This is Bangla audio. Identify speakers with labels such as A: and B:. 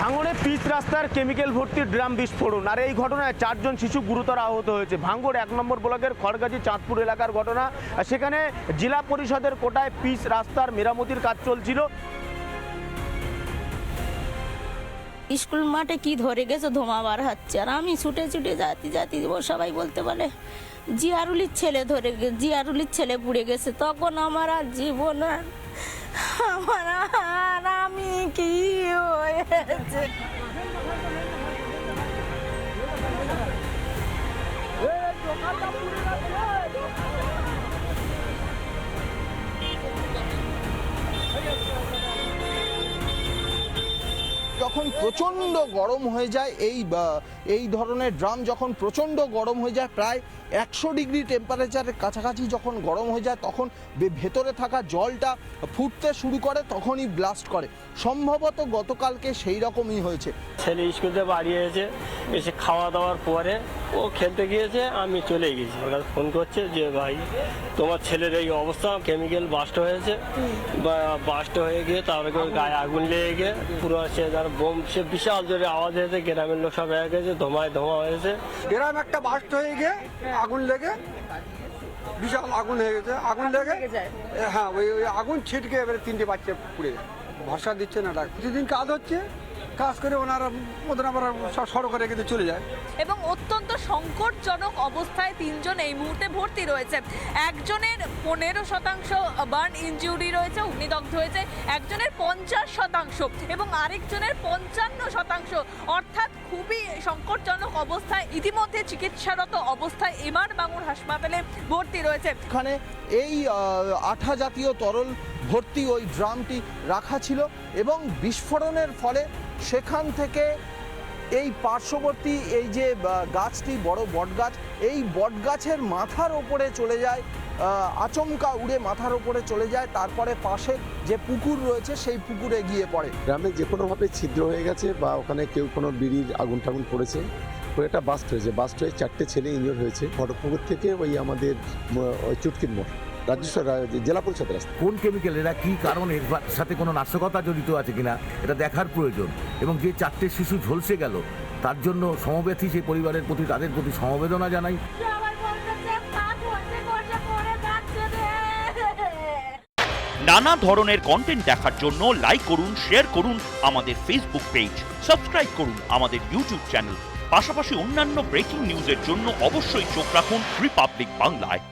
A: ভাঙড়ে পিচ রাস্তার কেমিক্যাল ভর্তি ড্রাম বিস্ফোরণ আর এই ঘটনায় 4 জন শিশু গুরুতর আহত হয়েছে। ভাঙড় 1 নম্বর ব্লকের খড়গাছি চাঁদপুর এলাকার ঘটনা। সেখানে জেলা পরিষদের কোটায় পিচ রাস্তার মেরামতির কাজ চলছিল।
B: স্কুল মাঠে কি ধরে গেছে ধোঁয়া বার হচ্ছে, আর আমি ছুটে ছুটে যাতি সবাই বলতে পারে জিয়ারুলির ছেলে ধরে গেছে, জিয়ারুলির ছেলে পুড়ে গেছে। তখন আমার আর জীবন আমার আর আমি কি হয়েছে।
C: যখন প্রচণ্ড গরম হয়ে যায় এই ধরনের ড্রাম যখন প্রচণ্ড গরম হয়ে যায়, প্রায় 100 ডিগ্রি টেম্পারেচারের কাছাকাছি যখন গরম হয়ে যায়, তখন ভেতরে থাকা জলটা ফুটতে শুরু করে, তখনই ব্লাস্ট করে। সম্ভবত গতকালকে সেই রকমই হয়েছে।
D: ছেলে স্কুল থেকে বাড়ি এসে খাওয়া দাওয়ার পরে ও খেলতে গিয়েছে, আমি চলে গেছি। ওরা ফোন করছে যে ভাই তোমার ছেলের এই অবস্থা, কেমিক্যাল বাস্ট হয়েছে, বাস্ট হয়ে গিয়ে তারপরে গায়ে আগুন লেগে গিয়ে পুরো সে যার বোম, সে বিশাল জোরে আওয়াজ হয়েছে, গ্রামের লোক সব হয়ে গেছে, ধোঁয়া হয়েছে।
E: গ্রাম একটা বাস্ট হয়ে গিয়ে আগুন লেগে বিশাল আগুন হয়ে গেছে। আগুন লেগে হ্যাঁ ওই আগুন ছিটকে এবারে 3টে বাচ্চা পুড়ে ভরসা দিচ্ছে না। প্রতিদিন কাজ হচ্ছে, কাজ করে ওনারা ওদের আবার সড়কে রেখে চলে যায়।
F: এবং অত্যন্ত সংকটজনক অবস্থায় 3 জন এই মুহূর্তে ভর্তি রয়েছে। একজনের 15% বার্ন ইনজুরি রয়েছে, অগ্নিদগ্ধ হয়েছে, একজনের 50% এবং আরেকজনের 55%, অর্থাৎ খুবই সংকটজনক অবস্থায় ইতিমধ্যে চিকিৎসারত অবস্থায় এমআর ভাঙড় হাসপাতালে ভর্তি রয়েছে।
C: এখানে এই আঠা জাতীয় তরল ভর্তি ওই ড্রামটি রাখা ছিল এবং বিস্ফোরণের ফলে সেখান থেকে এই পার্শ্ববর্তী এই যে গাছটি, বড় বটগাছ, এই বটগাছের মাথার ওপরে চলে যায়, আচমকা উড়ে মাথার ওপরে চলে যায়। তারপরে পাশে যে পুকুর রয়েছে সেই পুকুরে গিয়ে পড়ে।
G: গ্রামে যে কোনোভাবে ছিদ্র হয়ে গেছে বা ওখানে কেউ কোনো বিড়ির আগুন টাগুন পড়েছে, একটা বাস্ট হয়েছে। বাস্ট হয়ে 4টে ছেলে ইনজোর হয়েছে। ফটকপুকুর থেকে ওই আমাদের চুটকির মোড় জেলা পরিষদের রাস্তা।
H: কোন কেমিক্যাল, এরা কি কারণে, এর সাথে কোনো নাশকতা জড়িত আছে কিনা এটা দেখার প্রয়োজন। এবং যে 4টে শিশু ঝলসে গেল তার জন্য সমবেথী সেই পরিবারের প্রতি, তাদের প্রতি সমবেদনা জানাই।
I: নানা ধরনের কন্টেন্ট দেখার জন্য লাইক করুন, শেয়ার করুন আমাদের ফেসবুক পেজ, সাবস্ক্রাইব করুন আমাদের ইউটিউব চ্যানেল। পাশাপাশি অন্যান্য ব্রেকিং নিউজের জন্য অবশ্যই চোখ রাখুন রিপাবলিক বাংলায়।